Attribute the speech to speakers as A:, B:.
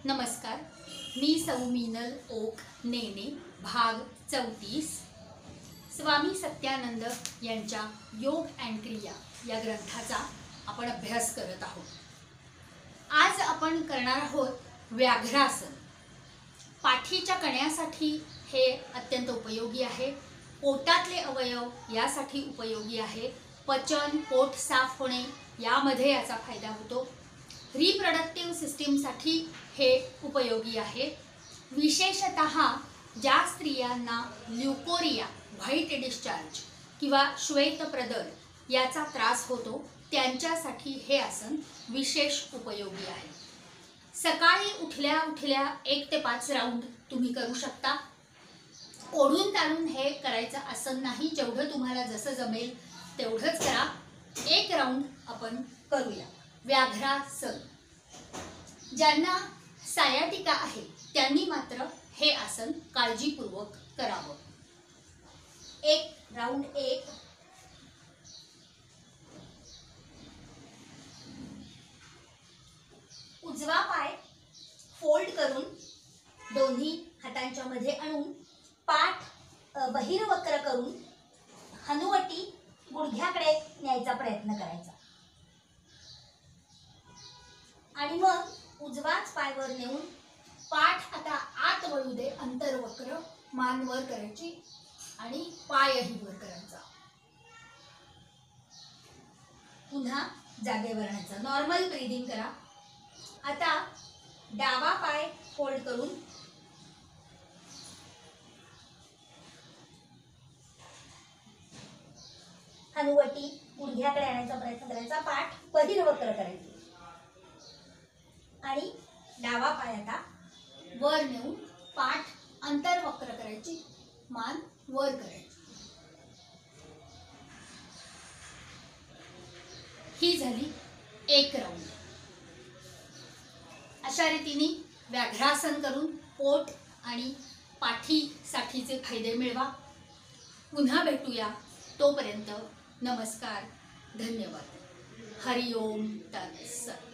A: नमस्कार, मी सौ मीनल ओक नेने, भाग 34 स्वामी सत्यानंद यांच्या योग अँड क्रिया या ग्रंथाचा आपण अभ्यास करत आहोत। आज आपण करणार आहोत व्याघ्रासन। पाठीच्या कण्यासाठी हे अत्यंत उपयोगी आहे। पोटातले अवयव यासाठी उपयोगी आहे। पचन, पोट साफ होणे यामध्ये याचा फायदा होतो। रिप्रोडक्टिव्ह सिस्टीमसाठी हे उपयोगी आहे। विशेषतः ज्या स्त्रियांना ल्युकोरिया, व्हाईट डिस्चार्ज किंवा श्वेत प्रदर याचा त्रास होतो त्यांच्यासाठी हे आसन विशेष उपयोगी आहे। सकाळी उठल्या उठल्या 1 ते 5 राऊंड तुम्ही करू शकता। ओढून ताणून हे करायचं आसन नाही, जेवढं तुम्हाला जसं जमेल तेवढंच करा। 1 राऊंड आपण करूया व्याघ्रासन। ज्यांना सायाटिका आहे त्यांनी मात्र हे आसन काळजीपूर्वक करावं। 1 राऊंड 1, उजवा पाय फोल्ड करून दोन्ही हातांच्या मध्ये आणून पाठ बहिर्वक्र करून हनुवटी गुडघ्याकडे न्यायचा प्रयत्न करायचा आणि मग उजवाच पाय वर नेऊन पाठ आता आत वळू दे, अंतर्वक्र, मान वर करायची आणि पायही वर करायचा। पुन्हा जागेवर आणायचा। नॉर्मल ब्रीदिंग करा। आता डावा पाय फोल्ड करून हनुवटी गुडघ्याकडे आणायचा प्रयत्न करायचा, पाठ बहिर्वक्र करायची आणि डावा पाय आता वर नेऊन पाठ अंतर्वक्र करायची, मान वर करायची। ही झाली 1 राऊंड। अशा रीतीने व्याघ्रासन करून पोट आणि पाठीसाठीचे फायदे मिळवा। पुन्हा भेटूया, तोपर्यंत नमस्कार, धन्यवाद। हरि ओम तत्सत।